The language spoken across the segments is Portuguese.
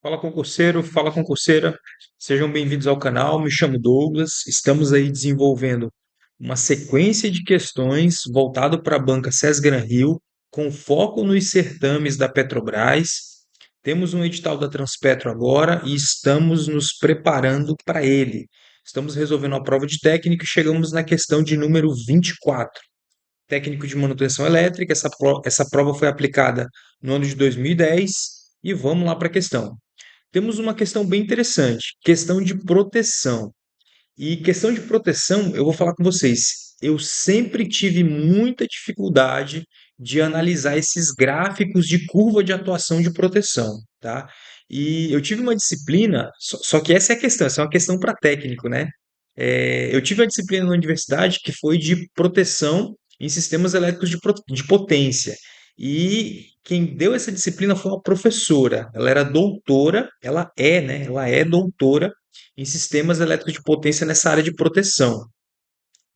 Fala concurseira, sejam bem-vindos ao canal. Me chamo Douglas. Estamos aí desenvolvendo uma sequência de questões voltado para a banca Sesgran-Rio, com foco nos certames da Petrobras. Temos um edital da Transpetro agora e estamos nos preparando para ele. Estamos resolvendo a prova de técnico e chegamos na questão de número 24. Técnico de manutenção elétrica. Essa prova foi aplicada no ano de 2010 e vamos lá para a questão. Temos uma questão bem interessante, questão de proteção. E questão de proteção, eu vou falar com vocês. Eu sempre tive muita dificuldade de analisar esses gráficos de curva de atuação de proteção, tá? E eu tive uma disciplina, só que essa é a questão, essa é uma questão para técnico, né? Eu tive uma disciplina na universidade que foi de proteção em sistemas elétricos de potência. E quem deu essa disciplina foi uma professora. Ela era doutora, ela é, né? Ela é doutora em sistemas elétricos de potência nessa área de proteção.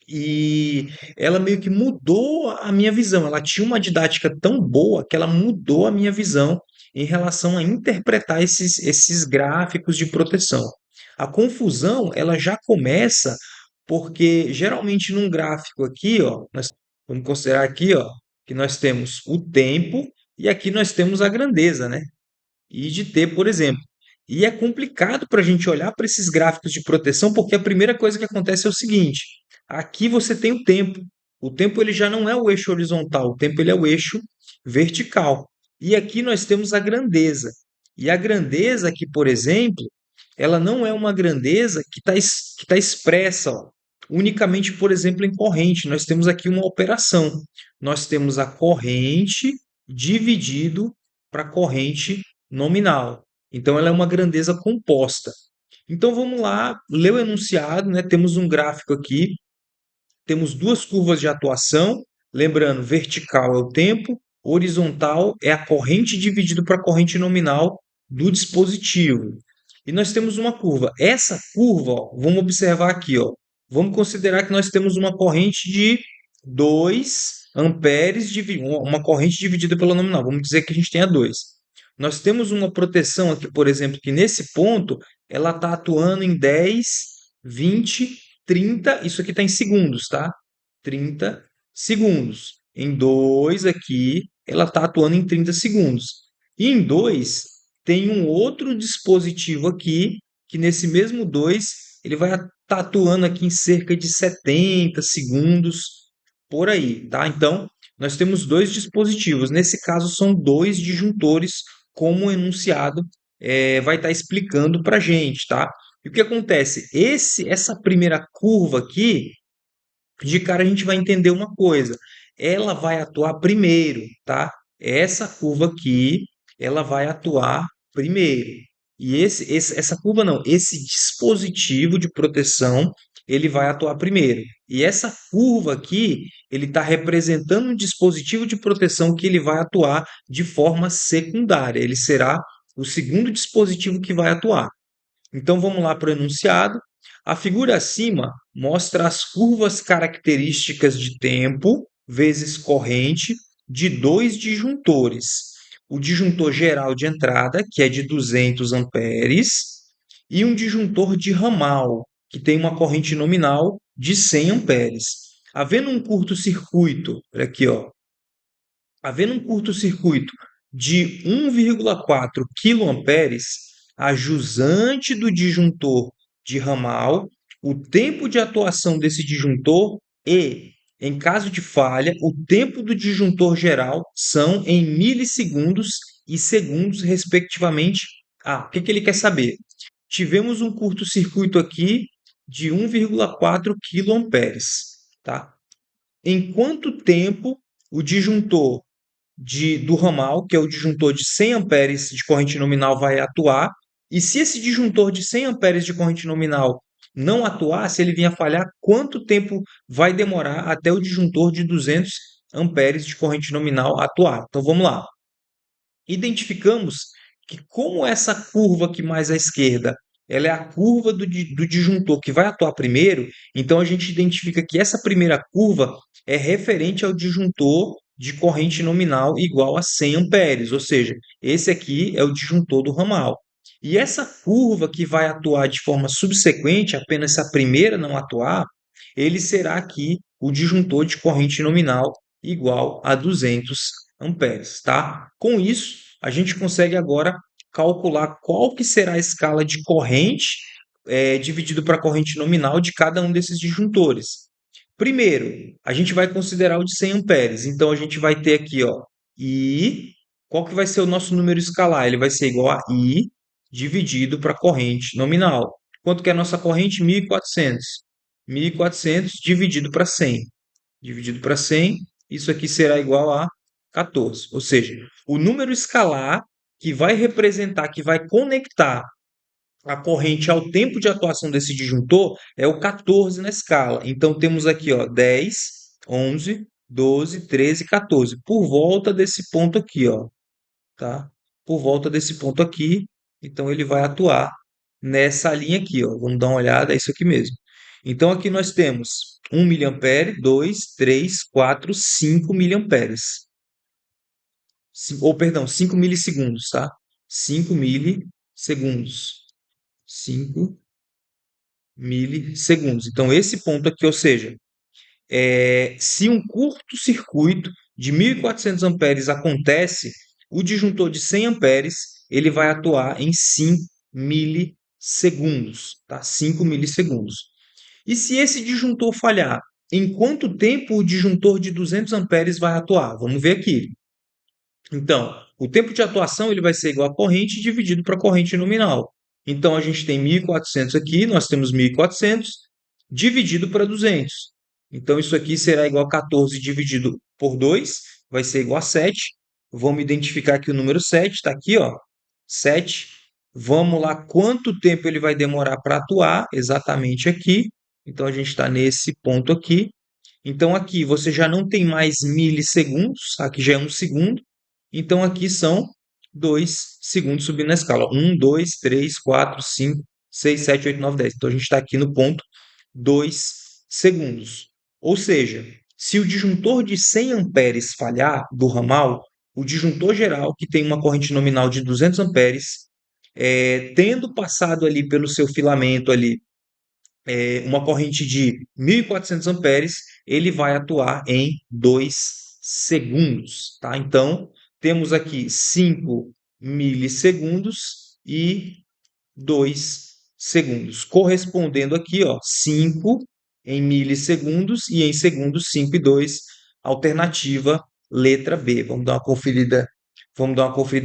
E ela meio que mudou a minha visão. Ela tinha uma didática tão boa que ela mudou a minha visão em relação a interpretar esses gráficos de proteção. A confusão, ela já começa porque geralmente num gráfico aqui, ó, nós vamos considerar aqui, ó, que nós temos o tempo e aqui nós temos a grandeza, né? E de ter, por exemplo. E é complicado para a gente olhar para esses gráficos de proteção, porque a primeira coisa que acontece é o seguinte: aqui você tem o tempo. O tempo ele já não é o eixo horizontal, o tempo ele é o eixo vertical. E aqui nós temos a grandeza. E a grandeza aqui, por exemplo, ela não é uma grandeza que tá expressa ó, unicamente, por exemplo, em corrente. Nós temos aqui uma operação. Nós temos a corrente dividido para corrente nominal. Então, ela é uma grandeza composta. Então, vamos lá, ler o enunciado, né? Temos um gráfico aqui, temos duas curvas de atuação, lembrando, vertical é o tempo, horizontal é a corrente dividido para a corrente nominal do dispositivo. E nós temos uma curva. Essa curva, ó, vamos observar aqui, ó, vamos considerar que nós temos uma corrente de 2 amperes, uma corrente dividida pela nominal. Vamos dizer que a gente tenha 2. Nós temos uma proteção aqui, por exemplo, que nesse ponto ela está atuando em 10, 20, 30. Isso aqui está em segundos, tá? 30 segundos. Em 2 aqui, ela está atuando em 30 segundos. E em 2 tem um outro dispositivo aqui, que nesse mesmo 2 ele vai estar atuando aqui em cerca de 70 segundos, por aí, tá? Então, nós temos dois dispositivos. Nesse caso, são dois disjuntores, como o enunciado vai estar explicando para a gente, tá? E o que acontece? Essa primeira curva aqui, de cara a gente vai entender uma coisa. Ela vai atuar primeiro, tá? Essa curva aqui, ela vai atuar primeiro. E essa curva não, esse dispositivo de proteção, ele vai atuar primeiro. E essa curva aqui, ele está representando um dispositivo de proteção que ele vai atuar de forma secundária. Ele será o segundo dispositivo que vai atuar. Então vamos lá para o enunciado. A figura acima mostra as curvas características de tempo vezes corrente de dois disjuntores. O disjuntor geral de entrada, que é de 200 amperes, e um disjuntor de ramal, que tem uma corrente nominal de 100 amperes. Havendo um curto-circuito, olha aqui, ó, havendo um curto-circuito de 1,4 kA, a jusante do disjuntor de ramal, o tempo de atuação desse disjuntor e, em caso de falha, o tempo do disjuntor geral são em milissegundos e segundos, respectivamente. O que ele quer saber? Tivemos um curto-circuito aqui de 1,4 kA, tá? Em quanto tempo o disjuntor do ramal, que é o disjuntor de 100 amperes de corrente nominal, vai atuar? E se esse disjuntor de 100 amperes de corrente nominal não atuar, se ele vier a falhar, quanto tempo vai demorar até o disjuntor de 200 amperes de corrente nominal atuar? Então vamos lá. Identificamos que, como essa curva aqui mais à esquerda, ela é a curva do disjuntor que vai atuar primeiro, então a gente identifica que essa primeira curva é referente ao disjuntor de corrente nominal igual a 100 amperes, ou seja, esse aqui é o disjuntor do ramal. E essa curva que vai atuar de forma subsequente, apenas se a primeira não atuar, ele será aqui o disjuntor de corrente nominal igual a 200 amperes, tá? Com isso, a gente consegue agora calcular qual que será a escala de corrente dividido para a corrente nominal de cada um desses disjuntores. Primeiro, a gente vai considerar o de 100 amperes. Então, a gente vai ter aqui, ó, I. Qual que vai ser o nosso número escalar? Ele vai ser igual a I dividido para a corrente nominal. Quanto que é a nossa corrente? 1.400. 1.400 dividido para 100. Dividido para 100, isso aqui será igual a 14. Ou seja, o número escalar que vai representar, que vai conectar a corrente ao tempo de atuação desse disjuntor é o 14 na escala. Então temos aqui, ó, 10, 11, 12, 13, 14. Por volta desse ponto aqui, ó, tá? Por volta desse ponto aqui, então ele vai atuar nessa linha aqui, ó. Vamos dar uma olhada, é isso aqui mesmo. Então aqui nós temos 1 miliampere, 2, 3, 4, 5 miliamperes. Ou perdão, 5 milissegundos, tá? 5 milissegundos. 5 milissegundos. Então, esse ponto aqui, ou seja, se um curto-circuito de 1.400 amperes acontece, o disjuntor de 100 amperes ele vai atuar em 5 milissegundos, tá? 5 milissegundos. E se esse disjuntor falhar, em quanto tempo o disjuntor de 200 amperes vai atuar? Vamos ver aqui. Então, o tempo de atuação ele vai ser igual a corrente dividido para a corrente nominal. Então, a gente tem 1.400 aqui, nós temos 1.400 dividido para 200. Então, isso aqui será igual a 14 dividido por 2, vai ser igual a 7. Vamos identificar aqui o número 7, está aqui, ó, 7. Vamos lá, quanto tempo ele vai demorar para atuar? Exatamente aqui. Então, a gente está nesse ponto aqui. Então, aqui você já não tem mais milissegundos, aqui já é um segundo. Então, aqui são 2 segundos subindo na escala. 1, 2, 3, 4, 5, 6, 7, 8, 9, 10. Então, a gente está aqui no ponto 2 segundos. Ou seja, se o disjuntor de 100 amperes falhar do ramal, o disjuntor geral, que tem uma corrente nominal de 200 amperes, tendo passado ali pelo seu filamento ali uma corrente de 1.400 amperes, ele vai atuar em 2 segundos, tá? Então, temos aqui 5 milissegundos e 2 segundos, correspondendo aqui, ó, 5 em milissegundos e em segundos 5 e 2, alternativa letra B. Vamos dar uma conferida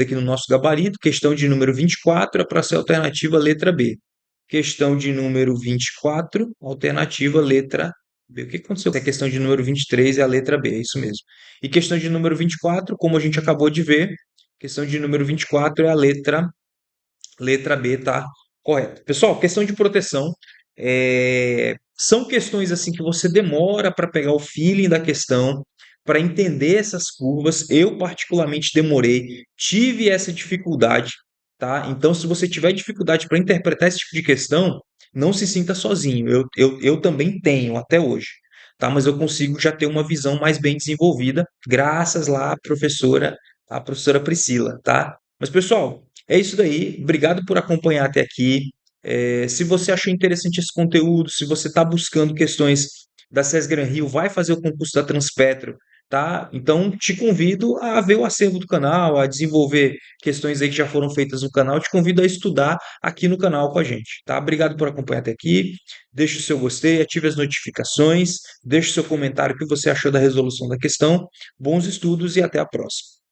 aqui no nosso gabarito. Questão de número 24 é para ser alternativa letra B. Questão de número 24, alternativa letra B. O que aconteceu? A questão de número 23 é a letra B, é isso mesmo. E questão de número 24, como a gente acabou de ver, questão de número 24 é a letra B, tá correto. Pessoal, questão de proteção. São questões assim que você demora para pegar o feeling da questão, para entender essas curvas. Eu, particularmente, demorei, tive essa dificuldade, tá? Então, se você tiver dificuldade para interpretar esse tipo de questão, não se sinta sozinho. Eu também tenho até hoje, tá? Mas eu consigo já ter uma visão mais bem desenvolvida, graças lá à professora Priscila, tá? Mas, pessoal, é isso daí. Obrigado por acompanhar até aqui. Se você achou interessante esse conteúdo, se você está buscando questões da SES Gran Rio, vai fazer o concurso da Transpetro, tá? Então te convido a ver o acervo do canal, a desenvolver questões aí que já foram feitas no canal. Te convido a estudar aqui no canal com a gente, tá? Obrigado por acompanhar até aqui. Deixe o seu gostei, ative as notificações, deixe o seu comentário o que você achou da resolução da questão. Bons estudos e até a próxima.